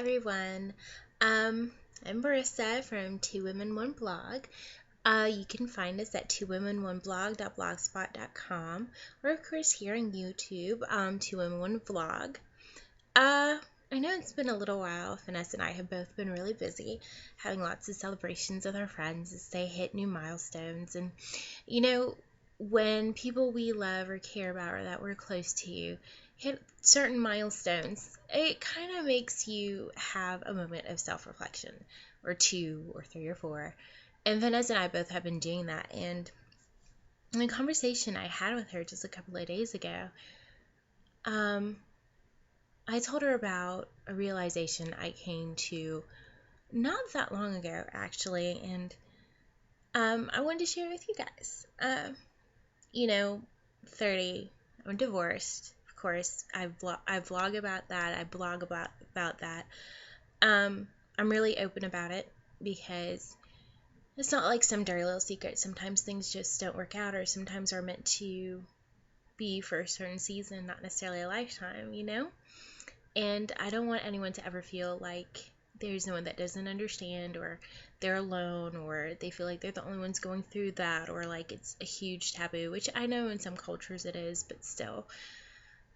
everyone. I'm Marissa from Two Women One Blog. You can find us at twowomenOneblog.blogspot.com or of course here on YouTube, Two Women One Vlog. I know it's been a little while. Vanessa and I have both been really busy, having lots of celebrations with our friends as they hit new milestones. And you know, when people we love or care about or that we're close to hit certain milestones, it kind of makes you have a moment of self-reflection, or two, or three, or four. And Vanessa and I both have been doing that. And in a conversation I had with her just a couple of days ago, I told her about a realization I came to not that long ago, actually, and I wanted to share it with you guys. 30, I'm divorced. Of course, I vlog about that. I blog about that. I'm really open about it because it's not like some dirty little secret. Sometimes things just don't work out, or sometimes are meant to be for a certain season, not necessarily a lifetime. And I don't want anyone to ever feel like there's no one that doesn't understand, or they're alone, or they feel like they're the only ones going through that, or like it's a huge taboo, which I know in some cultures it is, but still,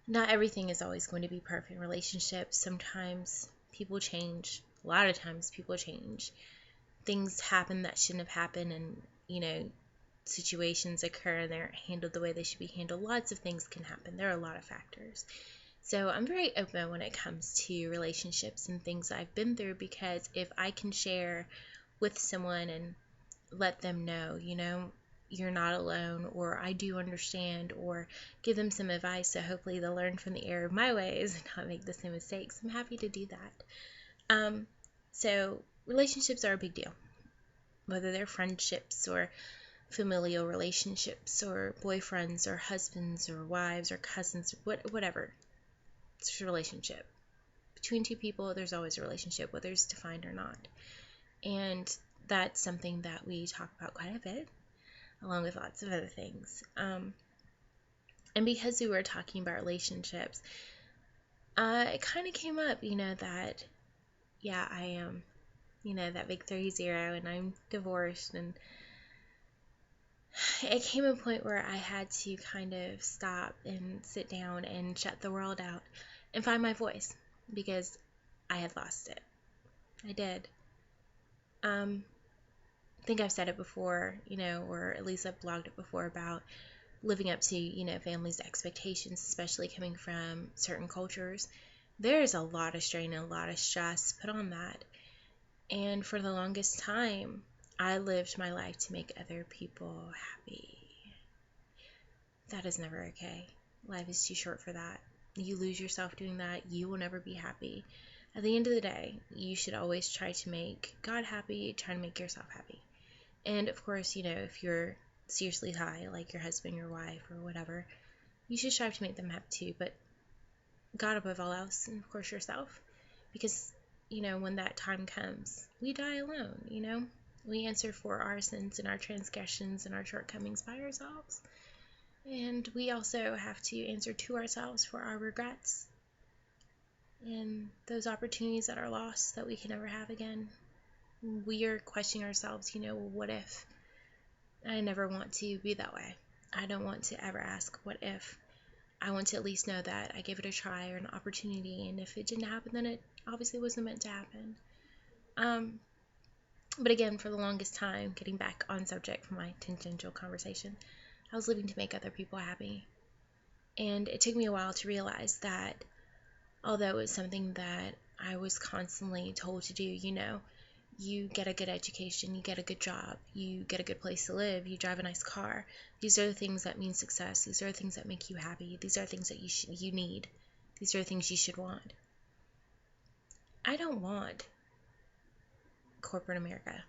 not everything is always going to be perfect in relationships. Sometimes people change. A lot of times people change. Things happen that shouldn't have happened, and, situations occur and they're handled the way they should be handled. Lots of things can happen. There are a lot of factors. So I'm very open when it comes to relationships and things I've been through, because if I can share with someone and let them know, you're not alone, or I do understand, or give them some advice so hopefully they'll learn from the error of my ways and not make the same mistakes, I'm happy to do that. So relationships are a big deal, whether they're friendships or familial relationships or boyfriends or husbands or wives or cousins, whatever. It's a relationship. Between two people, there's always a relationship, whether it's defined or not. And that's something that we talk about quite a bit, along with lots of other things. And because we were talking about relationships, it kind of came up, that, yeah, I am, that big 30, and I'm divorced. And it came a point where I had to kind of stop and sit down and shut the world out and find my voice, because I had lost it. I did. I think I've said it before, or at least I've blogged it before, about living up to, family's expectations, especially coming from certain cultures. There's a lot of strain and a lot of stress put on that. And for the longest time, I lived my life to make other people happy. That is never okay. Life is too short for that. You lose yourself doing that, you will never be happy. At the end of the day, you should always try to make God happy, try to make yourself happy. And of course, if you're seriously high, like your husband, your wife, or whatever, you should strive to make them happy too, but God above all else, and of course yourself. Because, when that time comes, we die alone, We answer for our sins and our transgressions and our shortcomings by ourselves. And we also have to answer to ourselves for our regrets and those opportunities that are lost that we can never have again. We are questioning ourselves, what if? I never want to be that way. I don't want to ever ask what if. I want to at least know that I gave it a try or an opportunity, and if it didn't happen, then it obviously wasn't meant to happen. But again, for the longest time, getting back on subject from my tangential conversation, I was living to make other people happy. And it took me a while to realize that although it was something that I was constantly told to do, you get a good education, you get a good job, you get a good place to live, you drive a nice car. These are the things that mean success. These are the things that make you happy. These are things that you need. These are the things you should want. I don't want corporate America.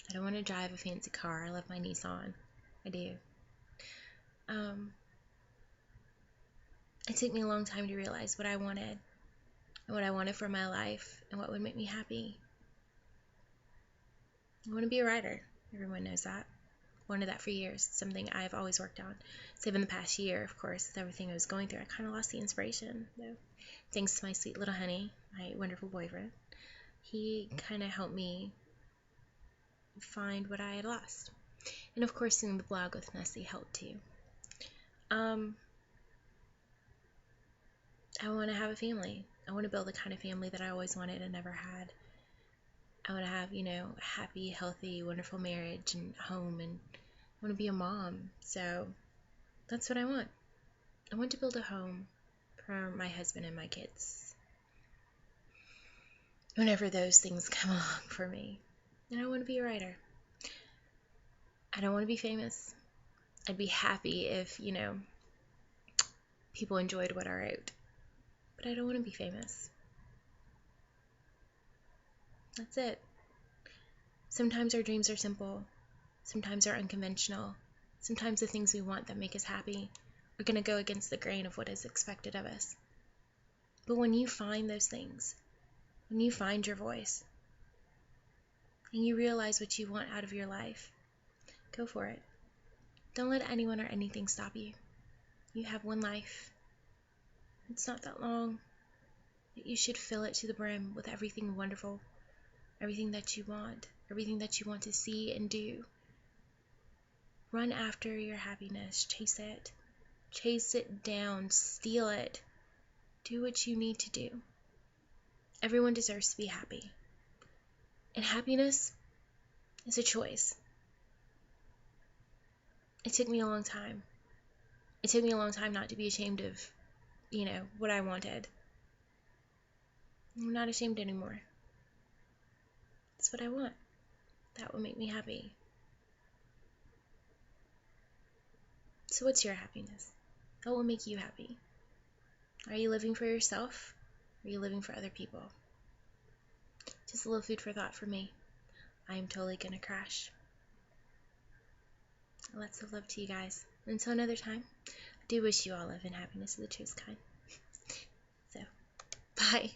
I don't want to drive a fancy car. I love my Nissan. I do. It took me a long time to realize what I wanted, and what I wanted for my life, and what would make me happy. I want to be a writer. Everyone knows that. wanted that for years. It's something I've always worked on. So even the past year, of course, with everything I was going through, I kind of lost the inspiration. So thanks to my sweet little honey, my wonderful boyfriend, he kind of helped me find what I had lost. And of course, doing the blog with Nessie helped too. I want to have a family. I want to build the kind of family that I always wanted and never had. I want to have, a happy, healthy, wonderful marriage and home, and I want to be a mom. So that's what I want. I want to build a home for my husband and my kids whenever those things come along for me. And I want to be a writer. I don't want to be famous. I'd be happy if, people enjoyed what I wrote. But I don't want to be famous. That's it. Sometimes our dreams are simple. Sometimes they're unconventional. Sometimes the things we want that make us happy are going to go against the grain of what is expected of us. But when you find those things, when you find your voice, and you realize what you want out of your life, go for it. Don't let anyone or anything stop you. You have one life. It's not that long. But you should fill it to the brim with everything wonderful, everything that you want to see and do. Run after your happiness. Chase it. Chase it down. Steal it. Do what you need to do. Everyone deserves to be happy. And happiness is a choice. It took me a long time. It took me a long time not to be ashamed of, what I wanted. I'm not ashamed anymore. It's what I want. That will make me happy. So what's your happiness? What will make you happy? Are you living for yourself? Or are you living for other people? Just a little food for thought for me. I am totally gonna crash. Lots of love to you guys. Until another time, I do wish you all love and happiness of the truest kind. So, bye.